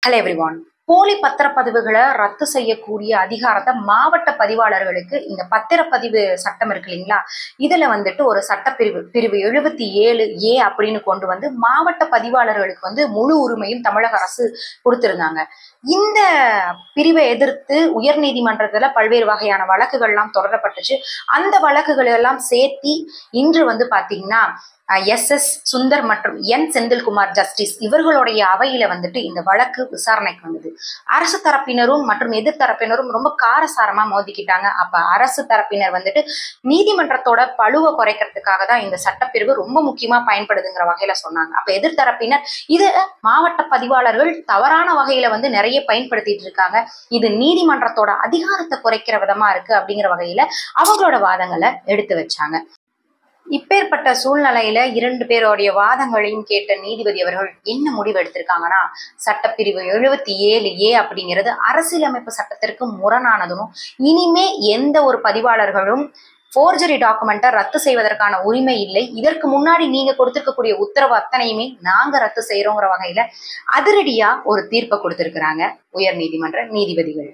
Hello everyone. போலி பத்திரப்பதிவுகளை ரத்து செய்யக்கூடிய அதிகாரத்தை மாவட்ட பதிவாளர்களுக்கு இந்த பத்திரப்பதிவு சட்டம் இருக்கு இல்லைங்களா, இதுல ஒரு சட்டப்பிரிவு பிரிவு 77A அப்படின்னு கொண்டு வந்து மாவட்ட பதிவாளர்களுக்கு முழு உரிமையும் தமிழக அரசு கொடுத்திருந்தாங்க. இந்த பிரிவை எதிர்த்து உயர் நீதிமன்றத்துல பல்வேறு வகையான வழக்குகள்லாம் தொடரப்பட்டுச்சு. அந்த வழக்குகள் எல்லாம் சேர்த்தி இன்று பாத்தீங்கன்னா SS சுந்தர் மற்றும் N செந்தில்குமார் ஜஸ்டிஸ் இவர்களுடைய அவையில இந்த வழக்கு விசாரணைக்கு வந்தது. அரசு தரப்பினரும் மற்றும் எதிர்த்தரப்பினரும் ரொம்ப காரசாரமா மோதிக்கிட்டாங்க. அப்ப அரசு தரப்பினர் நீதிமன்றத்தோட பழுவை குறைக்கிறதுக்காக தான் இந்த சட்டப்பிரிவு ரொம்ப முக்கியமா பயன்படுதுங்கிற வகையில சொன்னாங்க. அப்ப எதிர்த்தரப்பினர் இது மாவட்ட பதிவாளர்கள் தவறான வகையில நிறைய பயன்படுத்திட்டு இருக்காங்க, இது நீதிமன்றத்தோட அதிகாரத்தை குறைக்கிற விதமா இருக்கு அப்படிங்கிற வகையில அவங்களோட வாதங்களை எடுத்து வச்சாங்க. இப்பேற்பட்ட சூழ்நிலையில 2 பேருடைய வாதங்களையும் கேட்ட நீதிபதி அவர்கள் என்ன முடிவு எடுத்திருக்காங்கன்னா, சட்டப்பிரிவு 77A அப்படிங்கிறது அரசியலமைப்பு சட்டத்திற்கு முரணானதும், இனிமே எந்த ஒரு பதிவாளர்களும் போர்ஜரி டாக்குமெண்ட்டை ரத்து செய்வதற்கான உரிமை இல்லை, இதற்கு முன்னாடி நீங்க கொடுத்திருக்கக்கூடிய உத்தரவு அத்தனையுமே நாங்க ரத்து செய்யறோங்கிற வகையில அதிரடியா ஒரு தீர்ப்பை கொடுத்திருக்கிறாங்க உயர் நீதிமன்ற நீதிபதிகள்.